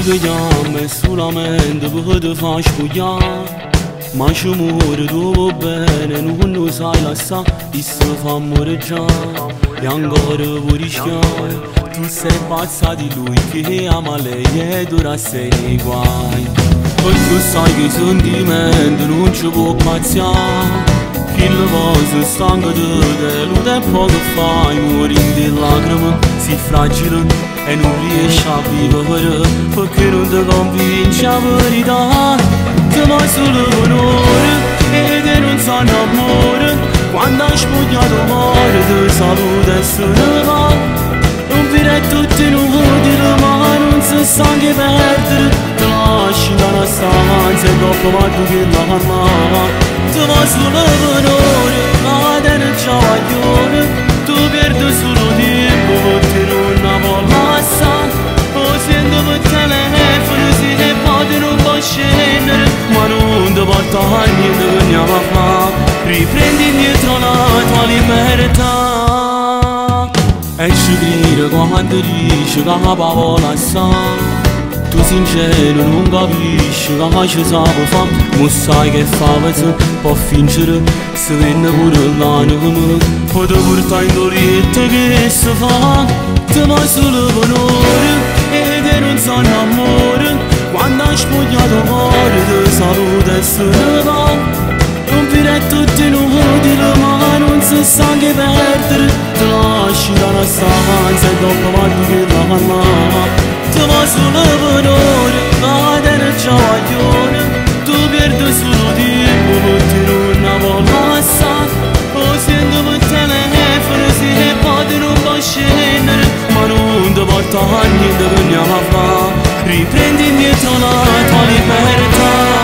Vediamo solamente per te far spugliare, ma ci muore dopo bene, non sai lasciare, e se fa morire già, e ancora vuoi rischiare, tu sei pazza di lui che ama lei e ora sei nei guai. Poi tu sai che i sentimenti non ci può pazziare, che le cose stanno di te, lo tempo che fai, muori di lacrime, si fragile, e non riesci a vivere perché non ti convinci la verità. Ti vai solo per ore ed non sanno amore, quando hai spogliato amore ti saluta e se ne va. Non vire tutti inutili ma non si sa che perdere, ti lasci da una stanza e dopo va tu che la calma. Ti vai solo per ore ma te ne c'ha guaglione, tu perdi solo tempo perché non vuoi passare. O sento per telefono si ne pode non può scendere, ma non ti porta a niente che andiamo a fare. Riprendi indietro la tua libertà e ci credi quando dici che la parola sa. Tu sincero non capisci che ci sa per fare, ma sai che fa se può fingere, se venne pure l'anima, poi ti porta in dolietta che si fa. Ti vai solo per ore ed non sanno amore, quando hai spogliato amore ti saluta e se ne va. Non vire tutti inutili ma non si sa che perdere, ti lasci da una stanza e dopo va tu che la calma. Ti vai solo per ore ma te ne c'ha guaglione, tu perdi solo tempo perché non vuoi passare. O sento per telefono si ne pode non può scendere, ma non ti porta a niente che andiamo a fare. Riprendi indietro la tua libertà.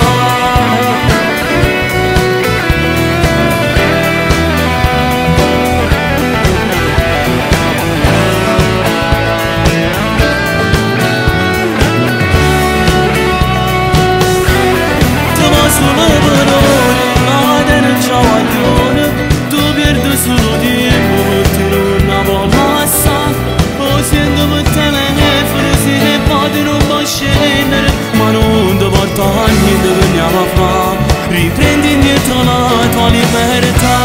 Solo per ore ma te ne c'ha guaglione, tu perdi solo tempo perché non vuoi passare. O sento per telefono si ne pode non può scendere, ma non ti porta a niente che andiamo a fare. Riprendi indietro la tua libertà.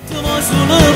Ti vai solo